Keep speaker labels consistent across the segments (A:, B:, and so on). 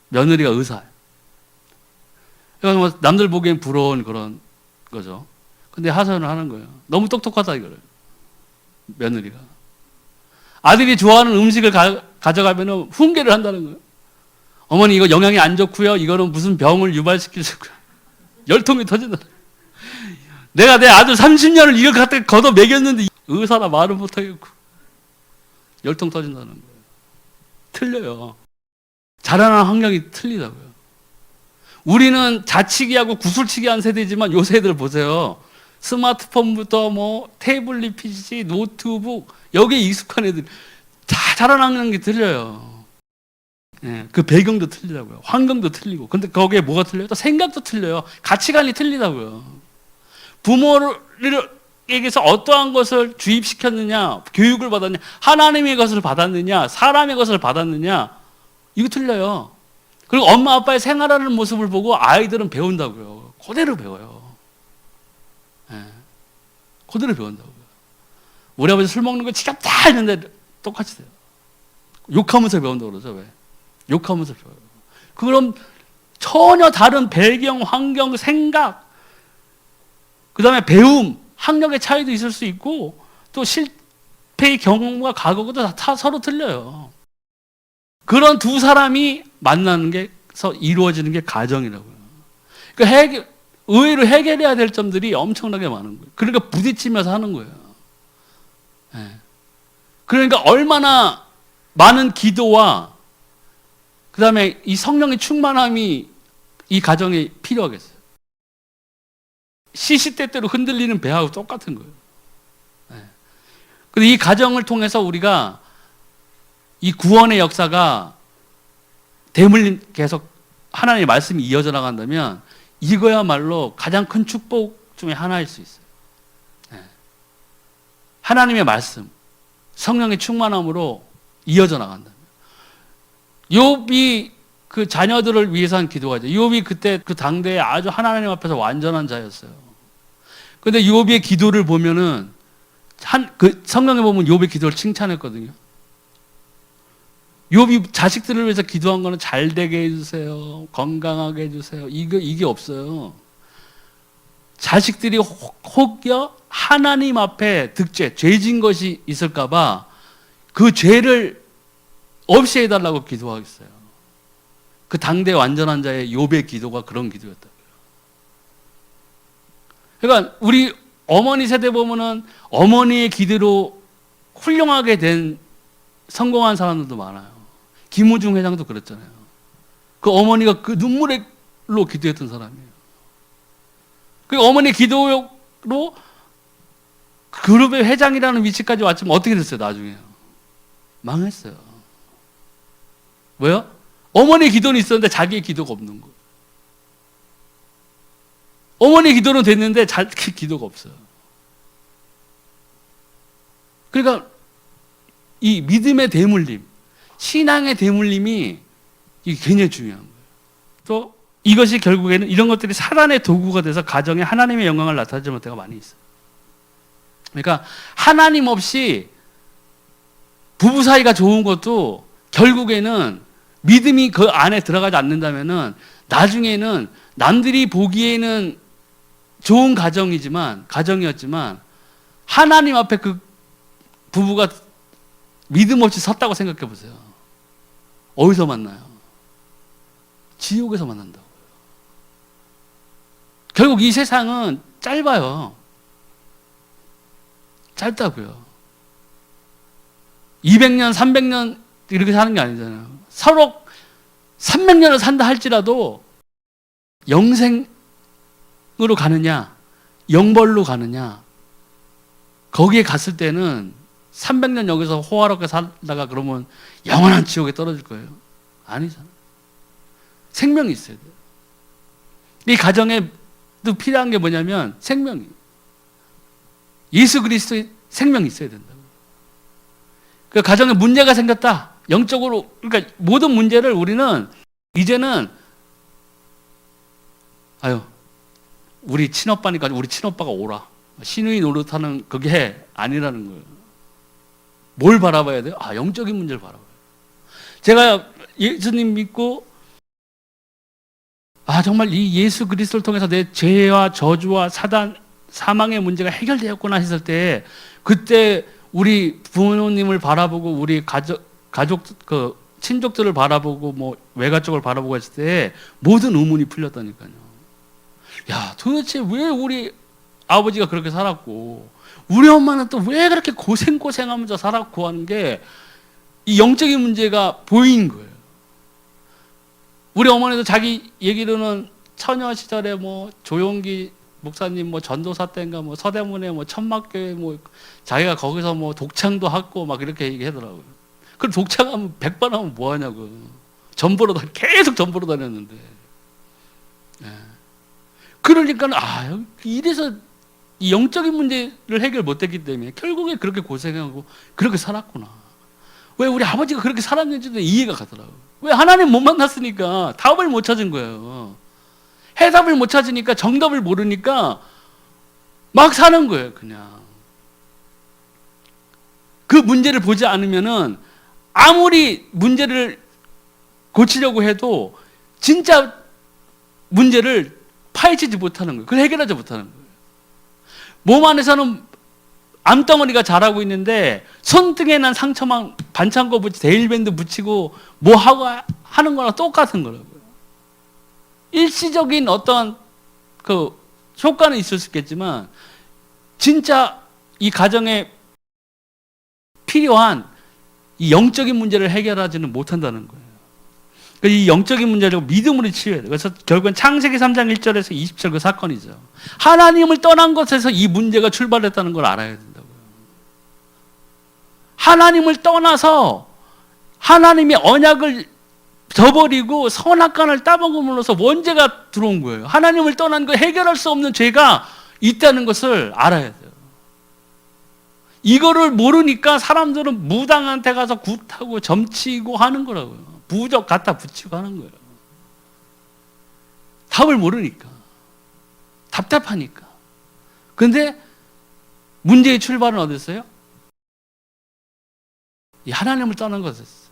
A: 며느리가 의사예요. 그러니까 뭐 남들 보기엔 부러운 그런 거죠. 근데 하소연을 하는 거예요. 너무 똑똑하다 이거를. 며느리가. 아들이 좋아하는 음식을 가져가면 훈계를 한다는 거예요. 어머니 이거 영양이 안 좋고요. 이거는 무슨 병을 유발시킬 수 있고요. 열통이 터진다. 내가 내 아들 30년을 이걸 갖다 걷어 먹였는데 의사라 말을 못하겠고 열통 터진다는 거예요. 틀려요. 자라나는 환경이 틀리다고요. 우리는 자치기하고 구슬치기 한 세대지만 요 세대들 보세요. 스마트폰부터 뭐 태블릿 PC, 노트북 여기에 익숙한 애들 다 자라나는 게 틀려요. 예, 그 배경도 틀리다고요. 환경도 틀리고. 근데 거기에 뭐가 틀려요? 또 생각도 틀려요. 가치관이 틀리다고요. 부모에게서 어떠한 것을 주입시켰느냐, 교육을 받았느냐, 하나님의 것을 받았느냐, 사람의 것을 받았느냐, 이거 틀려요. 그리고 엄마 아빠의 생활하는 모습을 보고 아이들은 배운다고요. 그대로 배워요. 예, 그대로 배운다고요. 우리 아버지 술 먹는 거 지겹다 했는데 똑같이 돼요. 욕하면서 배운다고 그러죠. 왜? 욕하면서 배워요. 그럼 전혀 다른 배경, 환경, 생각, 그 다음에 배움, 학력의 차이도 있을 수 있고 또 실패의 경험과 과거도 다 서로 틀려요. 그런 두 사람이 만나는 게서 이루어지는 게 가정이라고요. 그러니까 의외로 해결해야 될 점들이 엄청나게 많은 거예요. 그러니까 부딪히면서 하는 거예요. 네. 그러니까 얼마나 많은 기도와 그 다음에 이 성령의 충만함이 이 가정에 필요하겠어요. 시시때때로 흔들리는 배하고 똑같은 거예요. 네. 근데 이 가정을 통해서 우리가 이 구원의 역사가 대물림 계속 하나님의 말씀이 이어져 나간다면 이거야말로 가장 큰 축복 중에 하나일 수 있어요. 네. 하나님의 말씀, 성령의 충만함으로 이어져 나간다면. 욥이 그 자녀들을 위해서 한 기도가 있죠. 욥이 그때 그 당대에 아주 하나님 앞에서 완전한 자였어요. 그런데 욥의 기도를 보면은 그 성경에 보면 욥의 기도를 칭찬했거든요. 욥이 자식들을 위해서 기도한 거는 잘 되게 해주세요, 건강하게 해주세요. 이게 없어요. 자식들이 혹여 하나님 앞에 죄진 것이 있을까봐 그 죄를 없이 해달라고 기도하겠어요. 그 당대 완전한 자의 욥의 기도가 그런 기도였다고요. 그러니까 우리 어머니 세대 보면은 어머니의 기도로 훌륭하게 된 성공한 사람들도 많아요. 김우중 회장도 그랬잖아요. 그 어머니가 그 눈물로 기도했던 사람이에요. 그 어머니 기도로 그룹의 회장이라는 위치까지 왔지만 어떻게 됐어요, 나중에요? 망했어요. 왜요? 어머니의 기도는 있었는데 자기의 기도가 없는 거예요. 어머니의 기도는 됐는데 자기 기도가 없어요. 그러니까 이 믿음의 대물림, 신앙의 대물림이 이게 굉장히 중요한 거예요. 또 이것이 결국에는 이런 것들이 사단의 도구가 돼서 가정에 하나님의 영광을 나타내지 못할 때가 많이 있어요. 그러니까 하나님 없이 부부 사이가 좋은 것도 결국에는 믿음이 그 안에 들어가지 않는다면은 나중에는 남들이 보기에는 좋은 가정이었지만 하나님 앞에 그 부부가 믿음 없이 섰다고 생각해 보세요. 어디서 만나요? 지옥에서 만난다고요. 결국 이 세상은 짧아요. 짧다고요. 200년, 300년 이렇게 사는 게 아니잖아요. 서로 300년을 산다 할지라도 영생으로 가느냐, 영벌로 가느냐, 거기에 갔을 때는 300년 여기서 호화롭게 살다가 그러면 영원한 지옥에 떨어질 거예요. 아니잖아요. 생명이 있어야 돼요. 이 가정에도 필요한 게 뭐냐면 생명이. 예수 그리스도의 생명이 있어야 된다고. 그 가정에 문제가 생겼다. 영적으로, 그러니까 모든 문제를 우리는 이제는 우리 친오빠니까 우리 친오빠가 오라. 신우이 노릇하는 그게 아니라는 거예요. 뭘 바라봐야 돼요? 영적인 문제를 바라봐요. 제가 예수님 믿고 정말 이 예수 그리스도를 통해서 내 죄와 저주와 사단, 사망의 문제가 해결되었구나 했을 때, 그때 우리 부모님을 바라보고 우리 가족 친족들을 바라보고 뭐 외가 쪽을 바라보고 했을 때 모든 의문이 풀렸다니까요. 야, 도대체 왜 우리 아버지가 그렇게 살았고 우리 엄마는 또 왜 그렇게 고생하면서 살았고 하는 게 이 영적인 문제가 보인 거예요. 우리 어머니도 자기 얘기로는 처녀 시절에 뭐 조용기 목사님 뭐 전도사 때인가 뭐 서대문에 뭐 천막교회 뭐 자기가 거기서 뭐 독창도 하고 막 이렇게 얘기하더라고요. 그럼 독창하면 100번 하면 뭐 하냐고. 계속 전보러 다녔는데. 예. 그러니까 이래서 이 영적인 문제를 해결 못했기 때문에 결국에 그렇게 고생하고 그렇게 살았구나. 왜 우리 아버지가 그렇게 살았는지도 이해가 가더라고요. 왜 하나님 못 만났으니까 답을 못 찾은 거예요. 해답을 못 찾으니까 정답을 모르니까 막 사는 거예요, 그냥. 그 문제를 보지 않으면은 아무리 문제를 고치려고 해도 진짜 문제를 파헤치지 못하는 거예요. 그걸 해결하지 못하는 거예요. 몸 안에서는 암덩어리가 자라고 있는데 손등에 난 상처만 반창고 붙이고 데일밴드 붙이고 뭐 하고 하는 거랑 똑같은 거라고요. 일시적인 어떤 그 효과는 있을 수 있겠지만 진짜 이 가정에 필요한 이 영적인 문제를 해결하지는 못한다는 거예요. 이 영적인 문제를 믿음으로 치유해야 돼요. 그래서 결국은 창세기 3장 1절에서 20절 그 사건이죠. 하나님을 떠난 것에서 이 문제가 출발했다는 걸 알아야 된다고요. 하나님을 떠나서 하나님의 언약을 저버리고 선악간을 따먹음으로써 원죄가 들어온 거예요. 하나님을 떠난 거 해결할 수 없는 죄가 있다는 것을 알아야 돼요. 이거를 모르니까 사람들은 무당한테 가서 굿하고 점치고 하는 거라고요. 부적 갖다 붙이고 하는 거예요. 답을 모르니까. 답답하니까. 근데 문제의 출발은 어디였어요? 이 하나님을 떠난 것이었어요.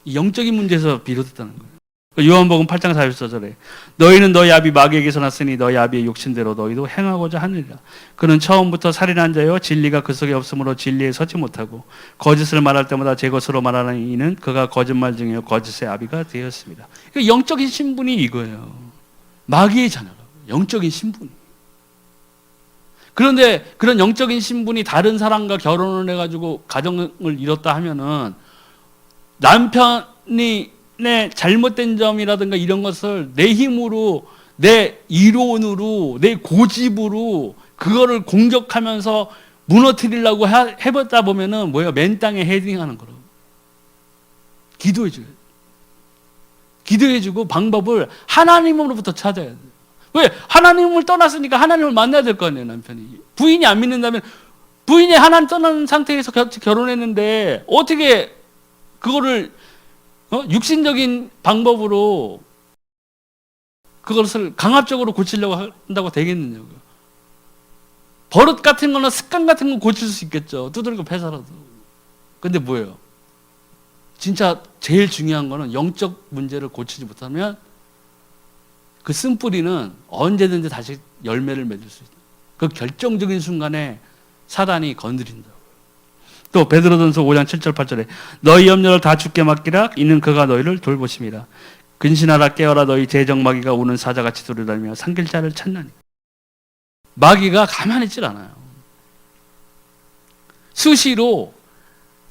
A: 이 영적인 문제에서 비롯했다는 거예요. 요한복음 8장 44절에 너희는 너희 아비 마귀에게서 났으니 너희 아비의 욕심대로 너희도 행하고자 하느니라. 그는 처음부터 살인한 자요 진리가 그 속에 없으므로 진리에 서지 못하고 거짓을 말할 때마다 제 것으로 말하는 이는 그가 거짓말 중이요 거짓의 아비가 되었습니다. 영적인 신분이 이거예요. 마귀의 자녀라고. 영적인 신분이. 그런데 그런 영적인 신분이 다른 사람과 결혼을 해가지고 가정을 이뤘다 하면은 남편이 내 잘못된 점이라든가 이런 것을 내 힘으로, 내 이론으로, 내 고집으로 그거를 공격하면서 무너뜨리려고 해보다 보면은 뭐예요? 맨 땅에 헤딩하는 거라고. 기도해줘요. 기도해주고 방법을 하나님으로부터 찾아야 돼요. 왜? 하나님을 떠났으니까 하나님을 만나야 될 거 아니에요, 남편이. 부인이 안 믿는다면 부인이 하나님 떠난 상태에서 결혼했는데 어떻게 그거를 육신적인 방법으로 그것을 강압적으로 고치려고 한다고 되겠느냐고요. 버릇 같은 거나 습관 같은 건 고칠 수 있겠죠. 두들겨 패서라도. 근데 뭐예요? 진짜 제일 중요한 거는 영적 문제를 고치지 못하면 그 쓴뿌리는 언제든지 다시 열매를 맺을 수 있다. 그 결정적인 순간에 사단이 건드린다고요. 또 베드로전서 5장 7절 8절에 너희 염려를 다 주께 맡기라 이는 그가 너희를 돌보심이라. 근신하라 깨어라 너희 재정마귀가 우는 사자같이 돌아다니며 삼킬 자를 찾나니. 마귀가 가만히 있질 않아요. 수시로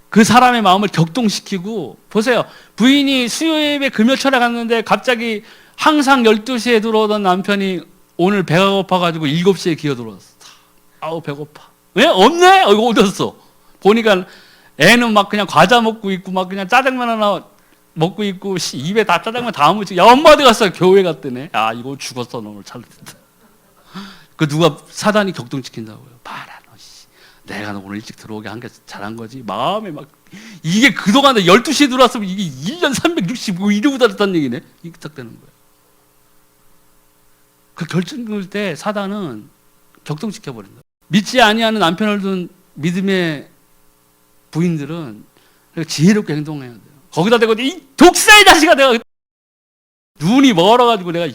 A: 그 사람의 마음을 격동시키고, 보세요. 부인이 수요예배 금요철에 갔는데 갑자기 항상 12시에 들어오던 남편이 오늘 배가 고파가지고 7시에 기어 들어왔어. 아우 배고파. 왜? 없네? 이거 어딨어? 보니까 애는 막 그냥 과자 먹고 있고 막 그냥 짜장면 하나 먹고 있고 입에 다 짜장면 다 묻히고. 야 엄마 어디 갔어? 교회 갔더니 아 이거 죽었어 너 오늘 잘못했다. 그 누가 사단이 격동시킨다고요. 봐라 너 씨. 내가 너 오늘 일찍 들어오게 한 게 잘한 거지. 마음에 막 이게 그동안 12시에 들어왔으면 이게 1년 365일보다 됐다는 얘기네. 이게 딱 되는 거예요. 그 결정을 때 사단은 격동시켜버린다. 믿지 아니하는 남편을 둔 믿음의 부인들은 지혜롭게 행동해야 돼요. 거기다 대고 이 독사의 자식아 내가 눈이 멀어가지고 내가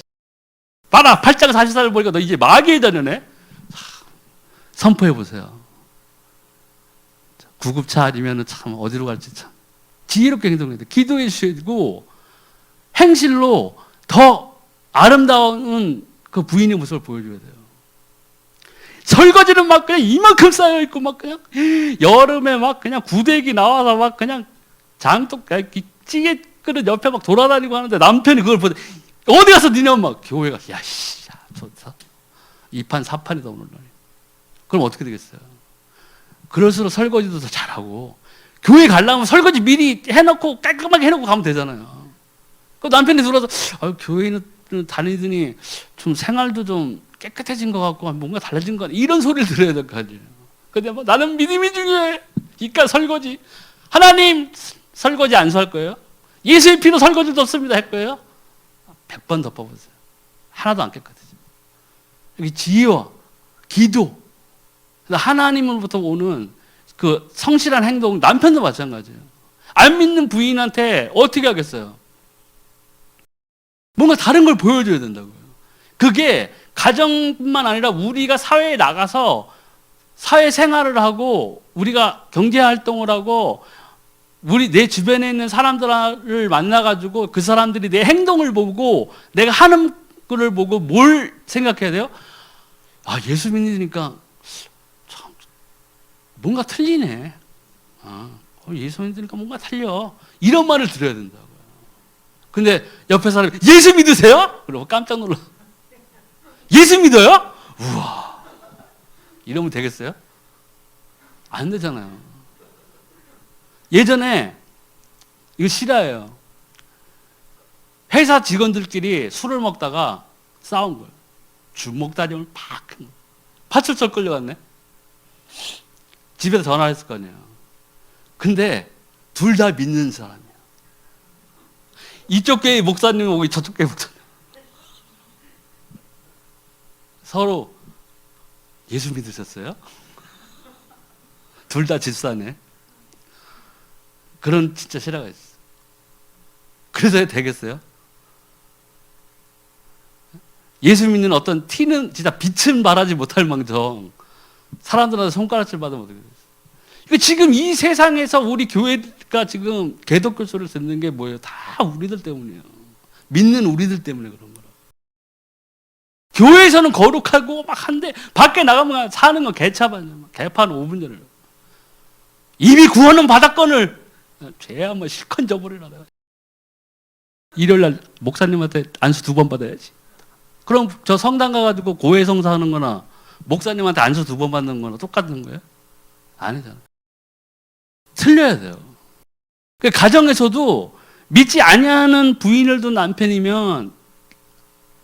A: 봐라, 8장 44절 보니까 너 이제 마귀의 자녀네. 선포해 보세요. 구급차 아니면 참 어디로 갈지 참 지혜롭게 행동해야 돼. 기도해 주시고 행실로 더 아름다운 그 부인의 모습을 보여줘야 돼요. 설거지는 막 그냥 이만큼 쌓여있고 막 그냥 여름에 막 그냥 구데기 나와서 막 그냥 장독 찌개 그릇 옆에 막 돌아다니고 하는데 남편이 그걸 보고 어디 가서 니네 엄마 교회 가서 야씨 좋다 2판 4판이다 오늘 날. 그럼 어떻게 되겠어요? 그럴수록 설거지도 더 잘하고 교회 가려면 설거지 미리 해놓고 깔끔하게 해놓고 가면 되잖아요. 그 남편이 들어서 교회는 다니더니 좀 생활도 좀 깨끗해진 것 같고 뭔가 달라진 것 같아. 이런 소리를 들어야 될 거 아니에요. 근데 뭐 나는 믿음이 중요해. 이까 설거지. 하나님 설거지 안수할 거예요? 예수의 피로 설거지 덮습니다 할 거예요? 100번 덮어보세요. 하나도 안 깨끗해집니다. 여기 지혜와 기도, 하나님으로부터 오는 그 성실한 행동, 남편도 마찬가지예요. 안 믿는 부인한테 어떻게 하겠어요? 뭔가 다른 걸 보여줘야 된다고요. 그게 가정뿐만 아니라 우리가 사회에 나가서 사회 생활을 하고 우리가 경제 활동을 하고 우리 내 주변에 있는 사람들을 만나가지고 그 사람들이 내 행동을 보고 내가 하는 거를 보고 뭘 생각해야 돼요? 아, 예수 믿으니까 참 뭔가 틀리네. 예수 믿으니까 뭔가 틀려. 이런 말을 들어야 된다고요. 근데 옆에 사람이 예수 믿으세요? 그러고 깜짝 놀라. 예수 믿어요? 우와. 이러면 되겠어요? 안 되잖아요. 예전에 이거 실화예요. 회사 직원들끼리 술을 먹다가 싸운 거예요. 주먹다짐을 팍 한 거예요. 파출소 끌려갔네. 집에서 전화했을 거 아니에요. 근데 둘 다 믿는 사람이야. 이쪽 교회 목사님 오고 저쪽 교회 목사님. 서로 예수 믿으셨어요? 둘 다 집사네. 그런 진짜 실화가 있어. 그래서 되겠어요? 예수 믿는 어떤 티는 진짜 빛은 발하지 못할 망정 사람들한테 손가락질 받으면 어떻게 되겠어요? 지금 이 세상에서 우리 교회가 지금 개독교 소리를 듣는 게 뭐예요? 다 우리들 때문이에요. 믿는 우리들 때문에 그런 거라. 교회에서는 거룩하고 막 한데 밖에 나가면 사는 건 개차반이야. 개판 5분 전에. 이미 구원은 받았건을 죄 한번 실컷 져버리라. 일요일날 목사님한테 안수 2번 받아야지. 그럼 저 성당 가가지고 고해성사 하는 거나 목사님한테 안수 2번 받는 거나 똑같은 거예요? 아니잖아. 틀려야 돼요. 가정에서도 믿지 아니하는 부인을 둔 남편이면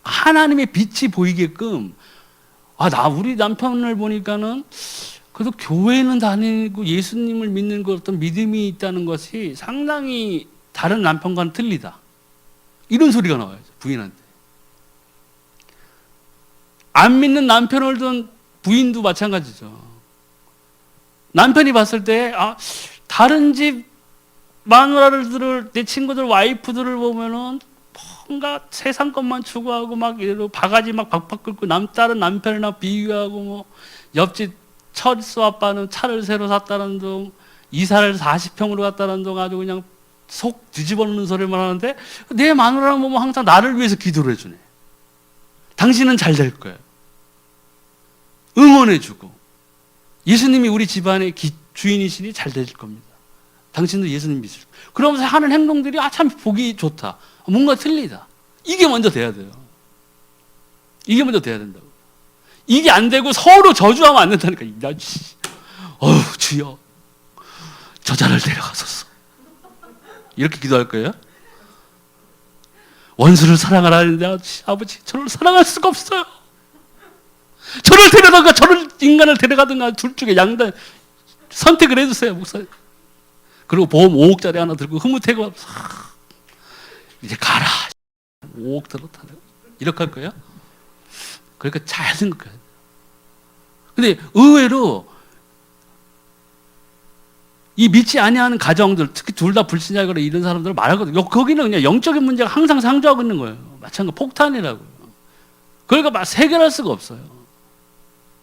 A: 하나님의 빛이 보이게끔 우리 남편을 보니까는 그래도 교회는 다니고 예수님을 믿는 것 어떤 믿음이 있다는 것이 상당히 다른 남편과는 틀리다. 이런 소리가 나와요. 부인한테. 안 믿는 남편을 둔 부인도 마찬가지죠. 남편이 봤을 때 다른 집 마누라들을 내 친구들 와이프들을 보면은 뭔가 세상 것만 추구하고 막 이러고 바가지 막 박박 긁고 다른 남편이나 비교하고 뭐 옆집 철수 아빠는 차를 새로 샀다는 둥 이사를 40평으로 갔다는 둥 아주 그냥 속 뒤집어 놓는 소리만 하는데 내 마누라랑 보면 항상 나를 위해서 기도를 해주네. 당신은 잘 될 거예요. 응원해주고 예수님이 우리 집안의 주인이시니 잘 될 겁니다. 당신도 예수님 믿으시고 그러면서 하는 행동들이 참 보기 좋다. 뭔가 틀리다. 이게 먼저 돼야 돼요. 이게 먼저 돼야 된다고. 이게 안 되고 서로 저주하면 안 된다니까. 주여 저자를 데려가소서. 이렇게 기도할 거예요? 원수를 사랑하라 하는데 아버지 저를 사랑할 수가 없어요. 저를 데려다가 저를 인간을 데려가든가 둘 중에 양단 선택을 해주세요 목사님. 그리고 보험 5억짜리 하나 들고 흐뭇해고 이제 가라 5억 들었다 이렇게 할 거예요? 그러니까 잘 생각해야 돼요. 근데 의외로 이 믿지 아니하는 가정들 특히 둘 다 불신자거나 이런 사람들을 말하거든요. 거기는 그냥 영적인 문제가 항상 상조하고 있는 거예요. 마찬가지 폭탄이라고요. 그러니까 막 해결할 수가 없어요.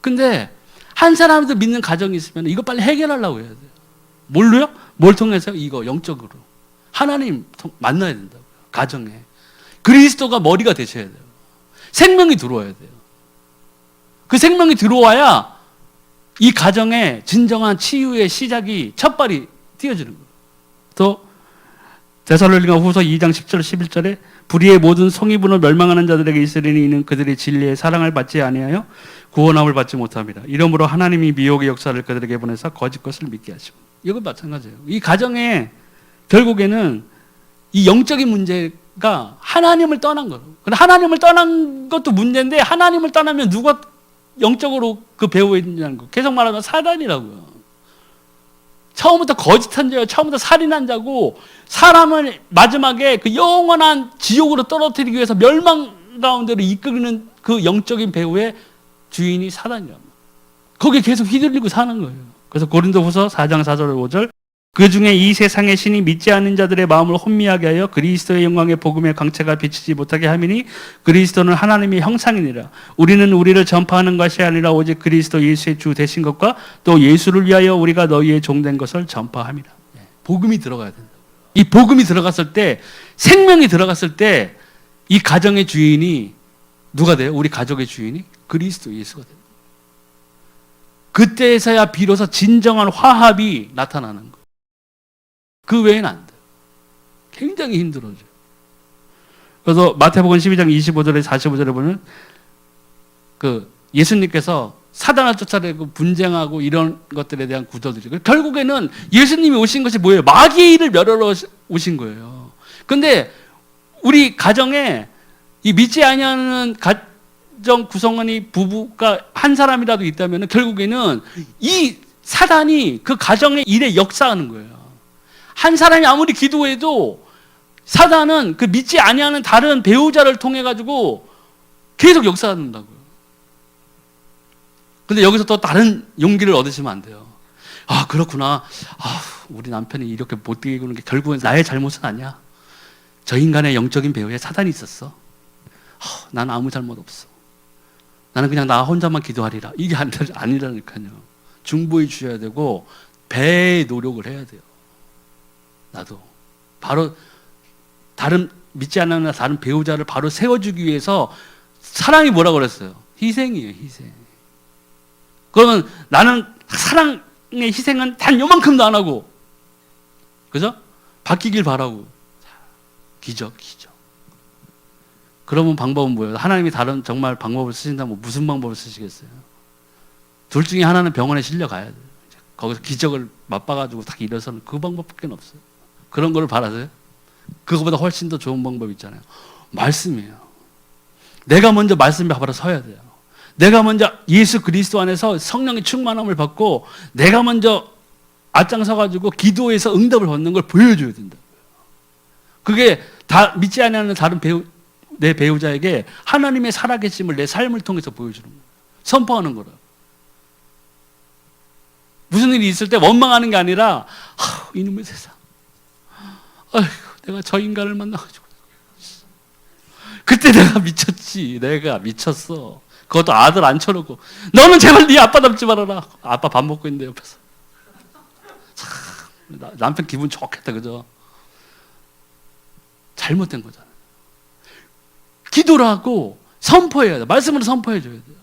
A: 근데 한 사람도 믿는 가정이 있으면 이거 빨리 해결하려고 해야 돼요. 뭘로요? 뭘 통해서? 이거 영적으로. 하나님 만나야 된다고요. 가정에. 그리스도가 머리가 되셔야 돼요. 생명이 들어와야 돼요. 그 생명이 들어와야 이 가정에 진정한 치유의 시작이 첫발이 띄어지는 거예요. 또 데살로니가 후서 2장 10절 11절에 불의의 모든 성의분을 멸망하는 자들에게 있으리니 이는 그들의 진리의 사랑을 받지 아니하여 구원함을 받지 못합니다. 이러므로 하나님이 미혹의 역사를 그들에게 보내서 거짓 것을 믿게 하시고. 이건 마찬가지예요. 이 가정에 결국에는 이 영적인 문제가 하나님을 떠난 거예요. 근데 하나님을 떠난 것도 문제인데 하나님을 떠나면 누가 영적으로 그 배후에 있느냐는 거. 계속 말하면 사단이라고요. 처음부터 거짓한 자요, 처음부터 살인한 자고 사람을 마지막에 그 영원한 지옥으로 떨어뜨리기 위해서 멸망 가운데로 이끄는 그 영적인 배후의 주인이 사단이란 말이에요. 거기에 계속 휘둘리고 사는 거예요. 그래서 고린도후서 4장 4절 5절 그 중에 이 세상의 신이 믿지 않는 자들의 마음을 혼미하게 하여 그리스도의 영광의 복음의 강체가 비치지 못하게 함이니 그리스도는 하나님의 형상이니라. 우리는 우리를 전파하는 것이 아니라 오직 그리스도 예수의 주 되신 것과 또 예수를 위하여 우리가 너희의 종된 것을 전파함이라. 복음이 들어가야 된다. 이 복음이 들어갔을 때, 생명이 들어갔을 때 이 가정의 주인이 누가 돼요? 우리 가족의 주인이 그리스도 예수가 됩니다. 그때에서야 비로소 진정한 화합이 나타나는 거예요. 그 외에는 안 돼요. 굉장히 힘들어져요. 그래서 마태복음 12장 25절에 45절에 보면 그 예수님께서 사단을 쫓아내고 분쟁하고 이런 것들에 대한 구절들이 결국에는 예수님이 오신 것이 뭐예요? 마귀의 일을 멸하러 오신 거예요. 근데 우리 가정에 이 믿지 아니하는 가정 구성원이 부부가 한 사람이라도 있다면 결국에는 이 사단이 그 가정의 일에 역사하는 거예요. 한 사람이 아무리 기도해도 사단은 그 믿지 아니하는 다른 배우자를 통해 가지고 계속 역사한다고요. 근데 여기서 또 다른 용기를 얻으시면 안 돼요. 아, 그렇구나. 아, 우리 남편이 이렇게 못되게 구는 게 결국은 나의 잘못은 아니야. 저 인간의 영적인 배후에 사단이 있었어. 난 아무 잘못 없어. 나는 그냥 나 혼자만 기도하리라. 이게 아니라니까요. 중보해 주셔야 되고 배의 노력을 해야 돼요. 나도 바로 다른 믿지 않는 다른 배우자를 바로 세워주기 위해서 사랑이 뭐라고 그랬어요? 희생이에요. 희생. 그러면 나는 사랑의 희생은 단 요만큼도 안 하고, 그죠? 바뀌길 바라고. 기적. 그러면 방법은 뭐예요? 하나님이 다른 정말 방법을 쓰신다면 무슨 방법을 쓰시겠어요? 둘 중에 하나는 병원에 실려가야 돼요. 거기서 기적을 맛봐가지고 딱 일어서는 그 방법밖에 없어요. 그런 걸 바라세요? 그거보다 훨씬 더 좋은 방법 있잖아요. 말씀이에요. 내가 먼저 말씀 앞으로 서야 돼요. 내가 먼저 예수 그리스도 안에서 성령의 충만함을 받고 내가 먼저 앞장서가지고 기도해서 응답을 받는 걸 보여줘야 된다고요. 그게 다 믿지 않는 다른 내 배우자에게 하나님의 살아계심을 내 삶을 통해서 보여주는 거예요. 선포하는 거라. 무슨 일이 있을 때 원망하는 게 아니라 이놈의 세상. 아이고, 내가 저 인간을 만나가지고 그때 내가 미쳤지. 내가 미쳤어. 그것도 아들 앉혀놓고 너는 제발 네 아빠 닮지 말아라. 아빠 밥 먹고 있는데 옆에서. 참, 남편 기분 좋겠다. 그죠? 잘못된 거잖아요. 기도를 하고 선포해야 돼요. 말씀으로 선포해 줘야 돼요.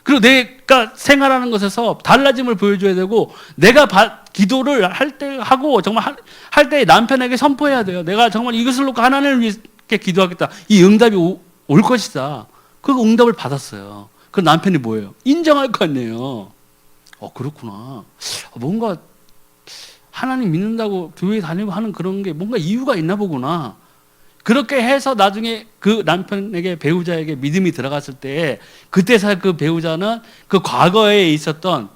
A: 그리고 내가 생활하는 것에서 달라짐을 보여줘야 되고 내가 기도를 할 때 하고 정말 할 때 남편에게 선포해야 돼요. 내가 정말 이것을 놓고 하나님을 위해 기도하겠다. 이 응답이 올 것이다. 그 응답을 받았어요. 그 남편이 뭐예요? 인정할 거 아니에요. 그렇구나. 뭔가 하나님 믿는다고 교회 다니고 하는 그런 게 뭔가 이유가 있나 보구나. 그렇게 해서 나중에 그 남편에게 배우자에게 믿음이 들어갔을 때 그때 살 그 배우자는 그 과거에 있었던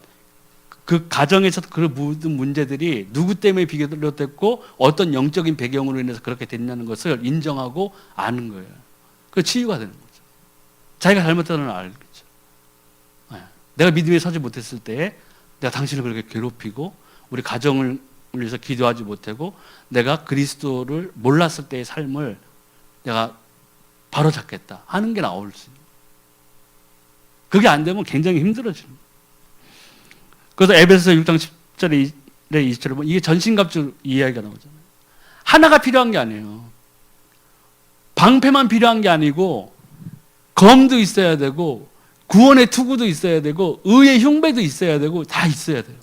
A: 그 가정에서 그 모든 문제들이 누구 때문에 비롯됐고 어떤 영적인 배경으로 인해서 그렇게 됐냐는 것을 인정하고 아는 거예요. 그 치유가 되는 거죠. 자기가 잘못했다는 걸 알겠죠. 내가 믿음에 서지 못했을 때 내가 당신을 그렇게 괴롭히고 우리 가정을 위해서 기도하지 못하고 내가 그리스도를 몰랐을 때의 삶을 내가 바로잡겠다 하는 게 나올 수 있는. 그게 안 되면 굉장히 힘들어집니다. 그래서 에베소서 6장 10절에 20절에 보면 이게 전신갑주 이야기가 나오잖아요. 하나가 필요한 게 아니에요. 방패만 필요한 게 아니고 검도 있어야 되고 구원의 투구도 있어야 되고 의의 흉배도 있어야 되고 다 있어야 돼요.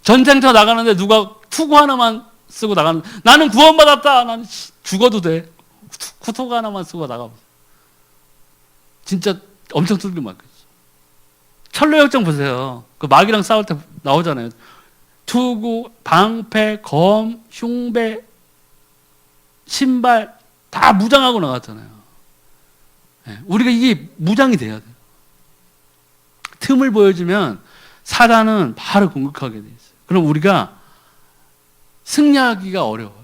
A: 전쟁터 나가는데 누가 투구 하나만 쓰고 나가는, 나는 구원받았다, 나는 죽어도 돼, 투구 하나만 쓰고 나가면 진짜 엄청 두들겨 맞겠죠. 철로역정 보세요. 그 마귀랑 싸울 때 나오잖아요. 투구, 방패, 검, 흉배, 신발 다 무장하고 나갔잖아요. 우리가 이게 무장이 돼야 돼요. 틈을 보여주면 사단은 바로 공격하게 돼 있어요. 그럼 우리가 승리하기가 어려워요.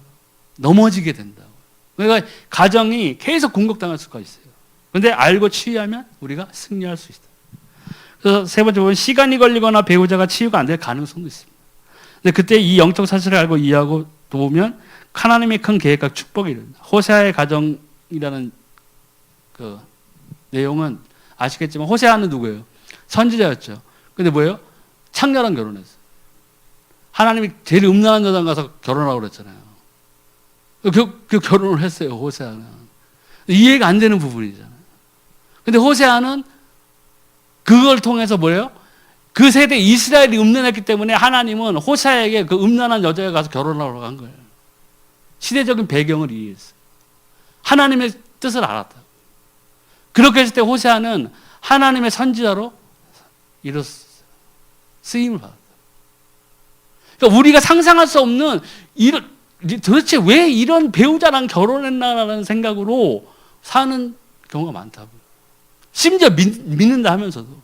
A: 넘어지게 된다고. 그러니까 가정이 계속 공격당할 수가 있어요. 그런데 알고 치유하면 우리가 승리할 수 있어요. 그래서 세 번째 보면 시간이 걸리거나 배우자가 치유가 안 될 가능성도 있습니다. 근데 그때 이 영적 사실을 알고 이해하고 보면 하나님의 큰 계획과 축복이 이릅니다. 호세아의 가정이라는 그 내용은 아시겠지만 호세아는 누구예요? 선지자였죠. 근데 뭐예요? 창녀랑 결혼했어요. 하나님이 제일 음란한 여자 가서 결혼하라고 그랬잖아요. 그 결혼을 했어요, 호세아는. 이해가 안 되는 부분이잖아요. 근데 호세아는 그걸 통해서 뭐예요? 그 세대 이스라엘이 음란했기 때문에 하나님은 호세아에게 그 음란한 여자에 가서 결혼하라고 한 거예요. 시대적인 배경을 이해했어요. 하나님의 뜻을 알았다. 그렇게 했을 때 호세아는 하나님의 선지자로 이뤘어요. 쓰임을 받았다. 그러니까 우리가 상상할 수 없는 도대체 왜 이런 배우자랑 결혼했나라는 생각으로 사는 경우가 많다고요. 심지어 믿는다 하면서도.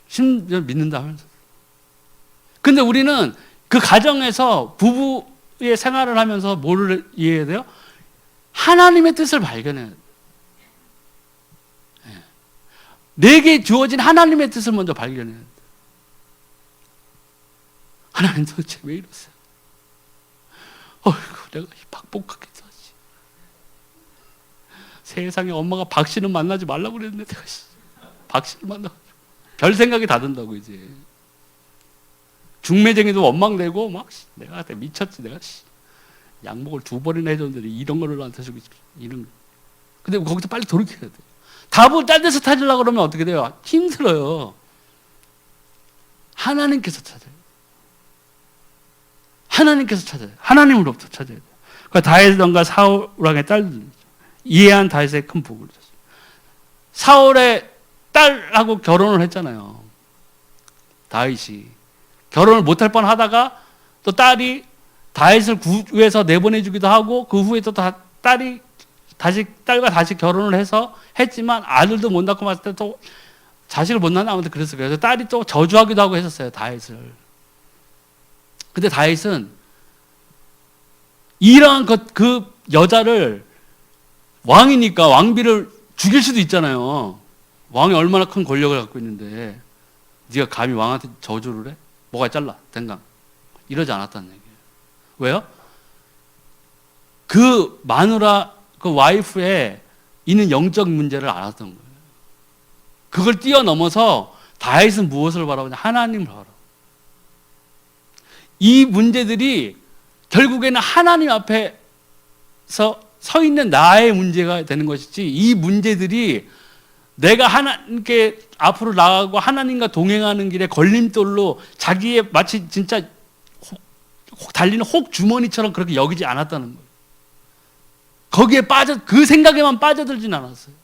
A: 심지어 믿는다 하면서도. 근데 우리는 그 가정에서 부부의 생활을 하면서 뭐를 이해해야 돼요? 하나님의 뜻을 발견해야 돼요. 내게 주어진 하나님의 뜻을 먼저 발견해야 돼요. 하나님 도대체 왜 이러세요? 어이구, 내가 박복하겠어. 세상에 엄마가 박 씨는 만나지 말라고 그랬는데 내가 박 씨를 만나가지고 별 생각이 다 든다고 이제. 중매쟁이도 원망되고 막 내가 미쳤지, 내가 양복을 2번이나 해줬는데 이런 거를 나한테 주고 이런 거. 근데 거기서 빨리 돌이켜야 돼. 답을 딴 데서 찾으려고 그러면 어떻게 돼요? 힘들어요. 하나님께서 찾아요. 하나님께서 찾아요. 하나님으로부터 찾아야 돼요. 그러니까 다윗 왕과 사울 왕의 딸들, 이해한 다윗의 큰 복을 줬어요. 사울의 딸하고 결혼을 했잖아요. 다윗이 결혼을 못할 뻔하다가 또 딸이 다윗을 구해서 내보내주기도 하고 그 후에 또 딸이 딸과 다시 결혼을 해서 했지만 아들도 못 낳고 봤을 때 또 자식을 못 낳나 아무튼 그랬어요. 그래서 딸이 또 저주하기도 하고 했었어요, 다윗을. 근데 다윗은 이러한 그 여자를 왕이니까 왕비를 죽일 수도 있잖아요. 왕이 얼마나 큰 권력을 갖고 있는데 네가 감히 왕한테 저주를 해? 뭐가 잘라 댕강 이러지 않았다는 얘기예요. 왜요? 그 마누라 그 와이프에 있는 영적 문제를 알았던 거예요. 그걸 뛰어넘어서 다윗은 무엇을 바라보냐? 하나님을 바라보고. 이 문제들이 결국에는 하나님 앞에서 서 있는 나의 문제가 되는 것이지, 이 문제들이 내가 하나님께 앞으로 나가고 하나님과 동행하는 길에 걸림돌로 자기의 마치 진짜 달리는 혹 주머니처럼 그렇게 여기지 않았다는 거예요. 거기에 그 생각에만 빠져들진 않았어요.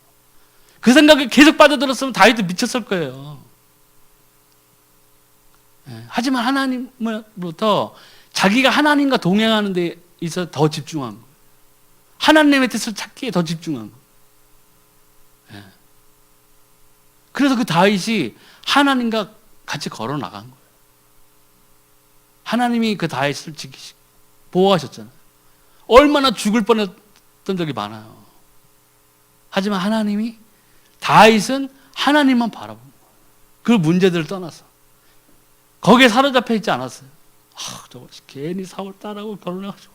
A: 그 생각에 계속 빠져들었으면 다윗도 미쳤을 거예요. 하지만 하나님으로부터 자기가 하나님과 동행하는 데 있어서 더 집중한 거예요. 하나님의 뜻을 찾기에 더 집중한 거예요. 그래서 그 다윗이 하나님과 같이 걸어 나간 거예요. 하나님이 그 다윗을 지키시고 보호하셨잖아요. 얼마나 죽을 뻔했던 적이 많아요. 하지만 하나님이 다윗은 하나님만 바라본 거예요. 그 문제들을 떠나서 거기에 사로잡혀 있지 않았어요. 저거 괜히 사울 딸하고 결혼해가지고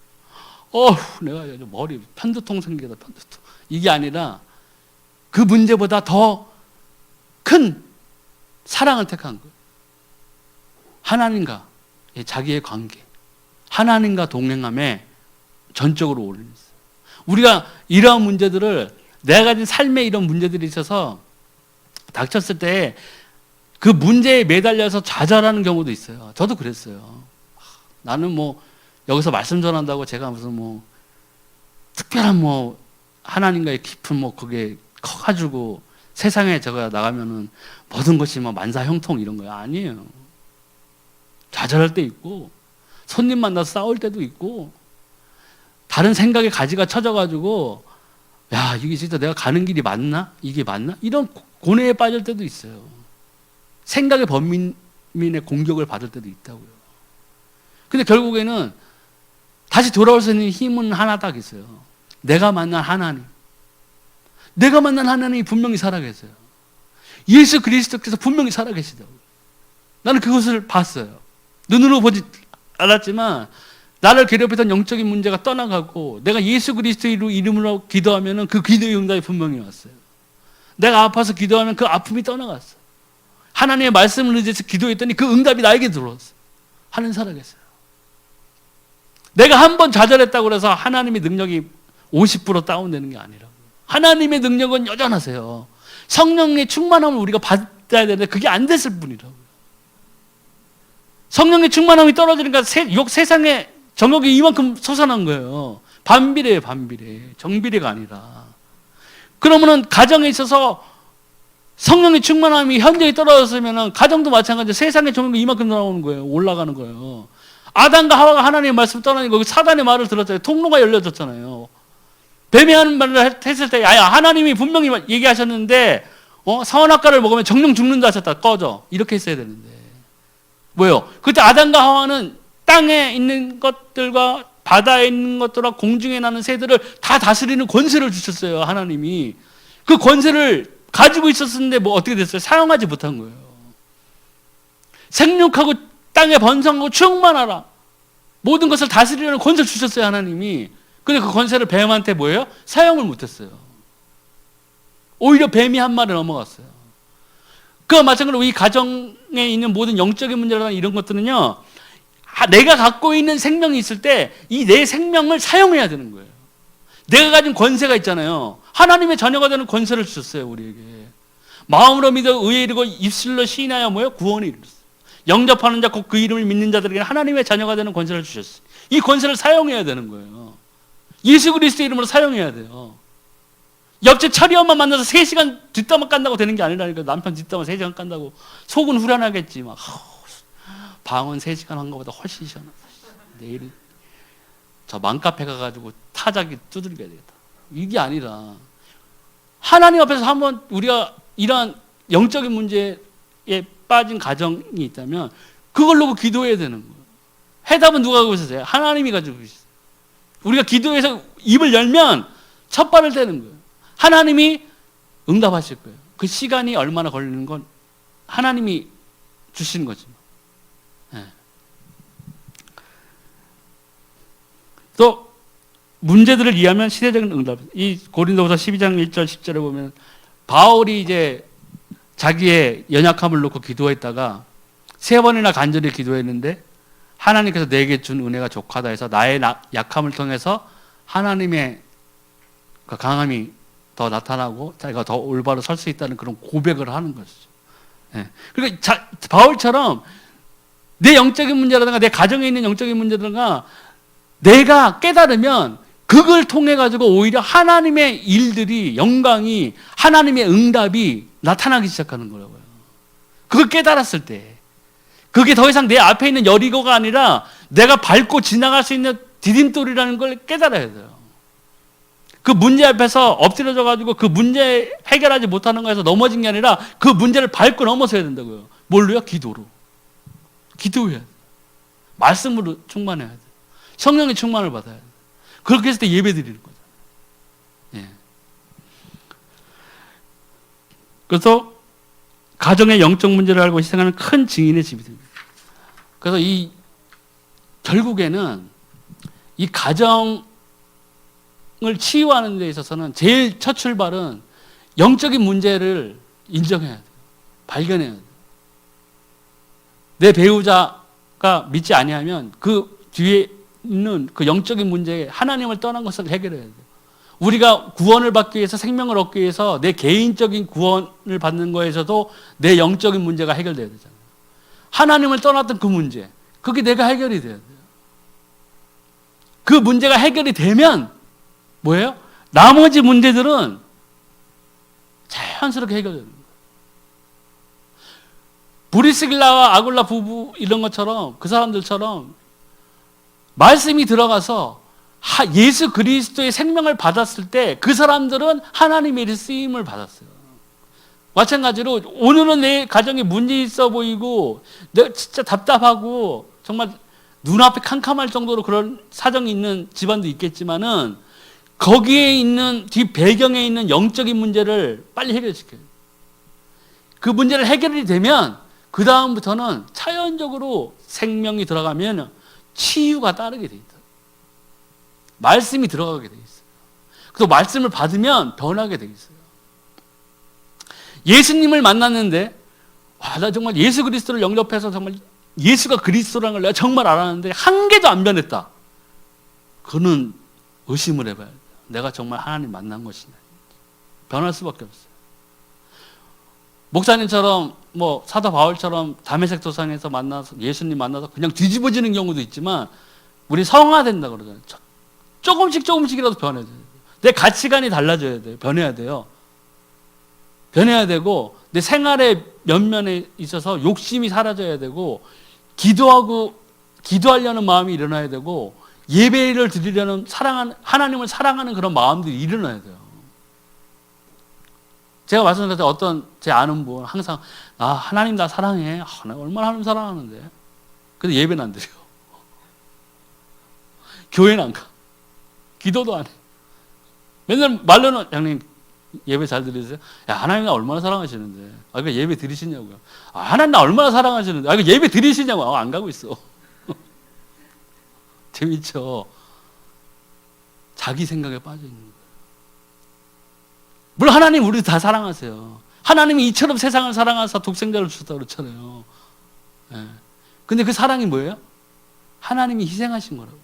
A: 내가 머리 편두통 생기다 편두통 이게 아니라 그 문제보다 더 큰 사랑을 택한 거예요. 하나님과 자기의 관계, 하나님과 동행함에 전적으로 올인했어요. 우리가 이러한 문제들을, 내가 가진 삶에 이런 문제들이 있어서 닥쳤을 때 그 문제에 매달려서 좌절하는 경우도 있어요. 저도 그랬어요. 나는 뭐 여기서 말씀 전한다고 제가 무슨 뭐 특별한 뭐 하나님과의 깊은 뭐 그게 커가지고 세상에 제가 나가면은 모든 것이 뭐 만사형통 이런 거야. 아니에요. 좌절할 때 있고, 손님 만나서 싸울 때도 있고, 다른 생각에 가지가 쳐져가지고, 야, 이게 진짜 내가 가는 길이 맞나? 이게 맞나? 이런 고뇌에 빠질 때도 있어요. 생각의 범민의 공격을 받을 때도 있다고요. 근데 결국에는 다시 돌아올 수 있는 힘은 하나 딱 있어요. 내가 만난 하나님. 내가 만난 하나님이 분명히 살아계세요. 예수 그리스도께서 분명히 살아계시다고요. 나는 그것을 봤어요. 눈으로 보지 않았지만 나를 괴롭히던 영적인 문제가 떠나가고, 내가 예수 그리스도의 이름으로 기도하면 그 기도의 응답이 분명히 왔어요. 내가 아파서 기도하면 그 아픔이 떠나갔어요. 하나님의 말씀을 의지해서 기도했더니 그 응답이 나에게 들어왔어요. 하나님 살아계세요. 내가 한 번 좌절했다고 해서 하나님의 능력이 50% 다운되는 게 아니라고요. 하나님의 능력은 여전하세요. 성령의 충만함을 우리가 받아야 되는데 그게 안 됐을 뿐이라고요. 성령의 충만함이 떨어지니까 세상에 정욕이 이만큼 솟아난 거예요. 반비례예요, 반비례. 정비례가 아니라. 그러면은 가정에 있어서 성령의 충만함이 현저히 떨어졌으면 가정도 마찬가지로 세상의 정욕이 이만큼 나오는 거예요. 올라가는 거예요. 아담과 하와가 하나님의 말씀 떠나니까 사단의 말을 들었잖아요. 통로가 열려졌잖아요. 뱀이 하는 말을 했을 때, 야, 하나님이 분명히 얘기하셨는데, 선악과를 먹으면 정령 죽는다 하셨다. 꺼져. 이렇게 했어야 되는데. 뭐요? 그때 아담과 하와는 땅에 있는 것들과 바다에 있는 것들과 공중에 나는 새들을 다 다스리는 권세를 주셨어요. 하나님이. 그 권세를 가지고 있었는데 뭐 어떻게 됐어요? 사용하지 못한 거예요. 생육하고 땅에 번성하고 충만하라. 모든 것을 다스리는 권세를 주셨어요. 하나님이. 근데 그 권세를 뱀한테 뭐예요? 사용을 못했어요. 오히려 뱀이 한 마리 넘어갔어요. 그와 마찬가지로 이 가정에 있는 모든 영적인 문제라는 이런 것들은요, 내가 갖고 있는 생명이 있을 때 이 내 생명을 사용해야 되는 거예요. 내가 가진 권세가 있잖아요. 하나님의 자녀가 되는 권세를 주셨어요, 우리에게. 마음으로 믿어 의에 이르고 입술로 시인하여 뭐예요? 구원에 이르렀어요. 영접하는 자 곧 그 이름을 믿는 자들에게 하나님의 자녀가 되는 권세를 주셨어요. 이 권세를 사용해야 되는 거예요. 예수 그리스도의 이름으로 사용해야 돼요. 옆집 차리 엄마 만나서 3시간 뒷담화 깐다고 되는 게 아니라니까. 남편 뒷담화 3시간 깐다고 속은 후련하겠지. 막 방언 3시간 한 것보다 훨씬 시원하다. 내일 저 맘카페 가가지고 타자기 두들겨야 되겠다. 이게 아니라 하나님 앞에서 한번 우리가 이러한 영적인 문제에 빠진 가정이 있다면 그걸 놓고 기도해야 되는 거예요. 해답은 누가 가지고 있으세요? 하나님이 가지고 계세요. 우리가 기도해서 입을 열면 첫 발을 떼는 거예요. 하나님이 응답하실 거예요. 그 시간이 얼마나 걸리는 건 하나님이 주시는 거지만. 네. 또 문제들을 이해하면 시대적인 응답. 이 고린도후서 12장 1절 10절에 보면 바울이 이제 자기의 연약함을 놓고 기도했다가 3번이나 간절히 기도했는데 하나님께서 내게 준 은혜가 족하다 해서 나의 약함을 통해서 하나님의 그 강함이 더 나타나고 자기가 더 올바로 설 수 있다는 그런 고백을 하는 것이죠. 네. 그러니까 바울처럼 내 영적인 문제라든가 내 가정에 있는 영적인 문제라든가 내가 깨달으면 그걸 통해 가지고 오히려 하나님의 일들이, 영광이, 하나님의 응답이 나타나기 시작하는 거라고요. 그걸 깨달았을 때 그게 더 이상 내 앞에 있는 여리고가 아니라 내가 밟고 지나갈 수 있는 디딤돌이라는 걸 깨달아야 돼요. 그 문제 앞에서 엎드려져 가지고 그 문제 해결하지 못하는 거에서 넘어진 게 아니라 그 문제를 밟고 넘어서야 된다고요. 뭘로요? 기도로. 기도해야 돼요. 말씀으로 충만해야 돼요. 성령의 충만을 받아야 돼요. 그렇게 했을 때 예배 드리는 거죠. 예. 그래서 가정의 영적 문제를 알고 희생하는 큰 증인의 집이 됩니다. 그래서 결국에는 이 가정을 치유하는 데 있어서는 제일 첫 출발은 영적인 문제를 인정해야 돼요. 발견해야 돼요. 내 배우자가 믿지 아니하면 그 뒤에 있는 그 영적인 문제에 하나님을 떠난 것을 해결해야 돼요. 우리가 구원을 받기 위해서, 생명을 얻기 위해서 내 개인적인 구원을 받는 거에서도 내 영적인 문제가 해결돼야 되잖아요. 하나님을 떠났던 그 문제, 그게 내가 해결이 돼야 돼요. 그 문제가 해결이 되면 뭐예요? 나머지 문제들은 자연스럽게 해결되는 거예요. 브리스길라와 아굴라 부부 이런 것처럼, 그 사람들처럼 말씀이 들어가서 예수 그리스도의 생명을 받았을 때 그 사람들은 하나님의 쓰임을 받았어요. 마찬가지로 오늘은 내 가정에 문제 있어 보이고 내가 진짜 답답하고 정말 눈앞에 캄캄할 정도로 그런 사정이 있는 집안도 있겠지만은 거기에 있는 뒷 배경에 있는 영적인 문제를 빨리 해결시켜요. 그 문제를 해결이 되면 그 다음부터는 자연적으로 생명이 들어가면 치유가 따르게 돼 있다. 말씀이 들어가게 돼 있어요. 또 말씀을 받으면 변하게 돼 있어요. 예수님을 만났는데 나 정말 예수 그리스도를 영접해서 정말 예수가 그리스도라는 걸 내가 정말 알았는데 한 개도 안 변했다. 그는 의심을 해봐야 돼요. 내가 정말 하나님 만난 것이냐. 변할 수밖에 없어요. 목사님처럼 사도 바울처럼 다메섹 도상에서 만나서 예수님 만나서 그냥 뒤집어지는 경우도 있지만 우리 성화된다 그러잖아요. 조금씩이라도 변해야 돼요. 내 가치관이 달라져야 돼요. 변해야 돼요. 변해야 되고 내 생활의 면면에 있어서 욕심이 사라져야 되고 기도하려는 마음이 일어나야 되고 예배를 드리려는 하나님을 사랑하는 그런 마음들이 일어나야 돼요. 제가 말씀드릴 때 어떤 제 아는 분 항상 하나님 나 사랑해. 내가 얼마나 하나님 사랑하는데. 근데 예배는 안 드려. 교회는 안 가. 기도도 안 해. 맨날 말로는 형님 예배 잘 드리세요? 야, 하나님 나 얼마나 사랑하시는데. 그러니까 예배 드리시냐고요. 하나님 나 얼마나 사랑하시는데. 그러니까 예배 드리시냐고. 안 가고 있어. 재밌죠? 자기 생각에 빠져 있는 거예요. 물론 하나님 우리 다 사랑하세요. 하나님이 이처럼 세상을 사랑하사 독생자를 주셨다고 그렇잖아요. 근데 그 사랑이 뭐예요? 하나님이 희생하신 거라고.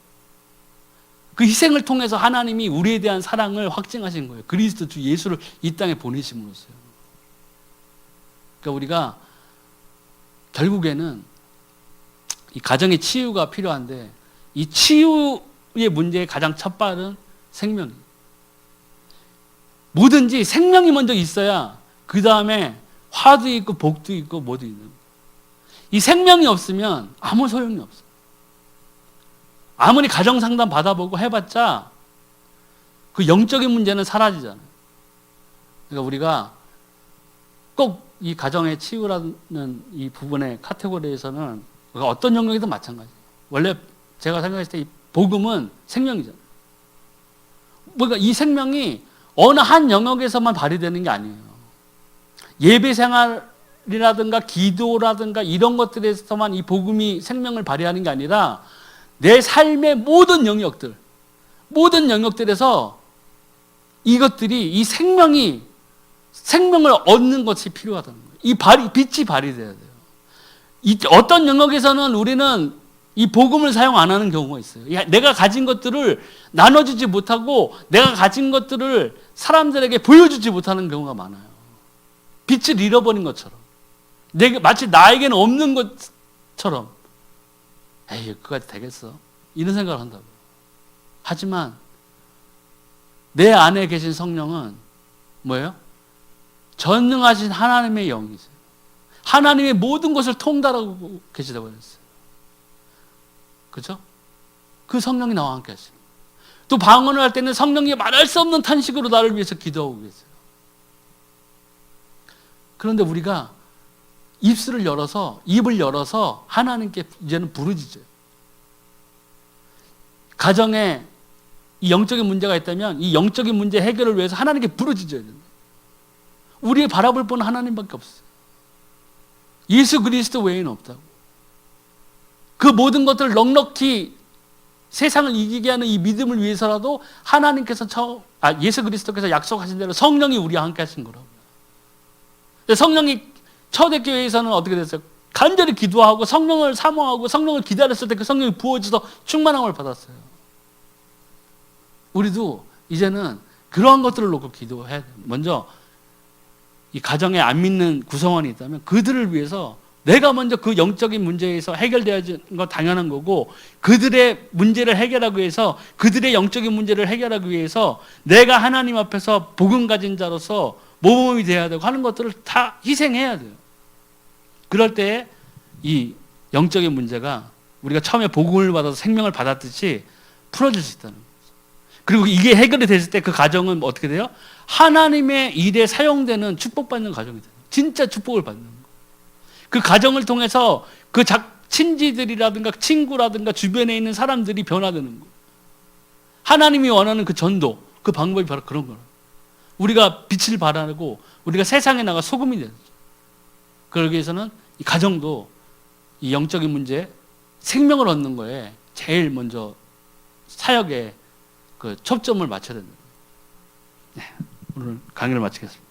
A: 그 희생을 통해서 하나님이 우리에 대한 사랑을 확증하신 거예요. 그리스도 주 예수를 이 땅에 보내심으로써요. 그러니까 우리가 결국에는 이 가정의 치유가 필요한데 이 치유의 문제의 가장 첫 발은 생명이에요. 뭐든지 생명이 먼저 있어야 그 다음에 화도 있고 복도 있고 뭐도 있는 거예요. 이 생명이 없으면 아무 소용이 없어요. 아무리 가정상담 받아보고 해봤자 그 영적인 문제는 사라지잖아요. 그러니까 우리가 꼭 이 가정의 치유라는 이 부분의 카테고리에서는 어떤 영역이든 마찬가지예요. 원래 제가 생각했을 때 이 복음은 생명이잖아요. 그러니까 이 생명이 어느 한 영역에서만 발휘되는 게 아니에요. 예배 생활이라든가 기도라든가 이런 것들에서만 이 복음이 생명을 발휘하는 게 아니라 내 삶의 모든 영역들에서 이것들이 이 생명을 얻는 것이 필요하다는 거예요. 이 빛이 발휘돼야 돼요. 어떤 영역에서는 우리는 이 복음을 사용 안 하는 경우가 있어요. 내가 가진 것들을 나눠주지 못하고 내가 가진 것들을 사람들에게 보여주지 못하는 경우가 많아요. 빛을 잃어버린 것처럼. 마치 나에게는 없는 것처럼. 에이, 그거까지 되겠어. 이런 생각을 한다고. 하지만 내 안에 계신 성령은 뭐예요? 전능하신 하나님의 영이세요. 하나님의 모든 것을 통달하고 계시다고 했어요. 그렇죠? 그 성령이 나와 함께 하시는. 또 방언을 할 때는 성령이 말할 수 없는 탄식으로 나를 위해서 기도하고 계세요. 그런데 우리가 입을 열어서 하나님께 이제는 부르짖어요. 가정에 이 영적인 문제가 있다면 이 영적인 문제 해결을 위해서 하나님께 부르짖어야 된다. 우리의 바라볼 분은 하나님밖에 없어요. 예수 그리스도 외에는 없다고. 그 모든 것들을 넉넉히 세상을 이기게 하는 이 믿음을 위해서라도 하나님께서 예수 그리스도께서 약속하신 대로 성령이 우리와 함께 하신 거라고요. 성령이 초대교회에서는 어떻게 됐어요? 간절히 기도하고 성령을 사모하고 성령을 기다렸을 때 그 성령이 부어져서 충만함을 받았어요. 우리도 이제는 그러한 것들을 놓고 기도해야 돼요. 먼저 이 가정에 안 믿는 구성원이 있다면 그들을 위해서 내가 먼저 그 영적인 문제에서 해결돼야 하는 건 당연한 거고, 그들의 문제를 해결하기 위해서, 그들의 영적인 문제를 해결하기 위해서 내가 하나님 앞에서 복음 가진 자로서 모범이 돼야 되고 하는 것들을 다 희생해야 돼요. 그럴 때 이 영적인 문제가 우리가 처음에 복음을 받아서 생명을 받았듯이 풀어질 수 있다는 거죠. 그리고 이게 해결이 됐을 때 그 가정은 어떻게 돼요? 하나님의 일에 사용되는 축복받는 가정이 돼요. 진짜 축복을 받는 거예요. 그 가정을 통해서 그 친지들이라든가 친구라든가 주변에 있는 사람들이 변화되는 거예요. 하나님이 원하는 그 전도, 그 방법이 바로 그런 거예요. 우리가 빛을 발하고 우리가 세상에 나가 소금이 되는 거죠. 그러기 위해서는 이 가정도 이 영적인 문제, 생명을 얻는 거에 제일 먼저 사역에 그 초점을 맞춰야 된다. 네, 오늘 강의를 마치겠습니다.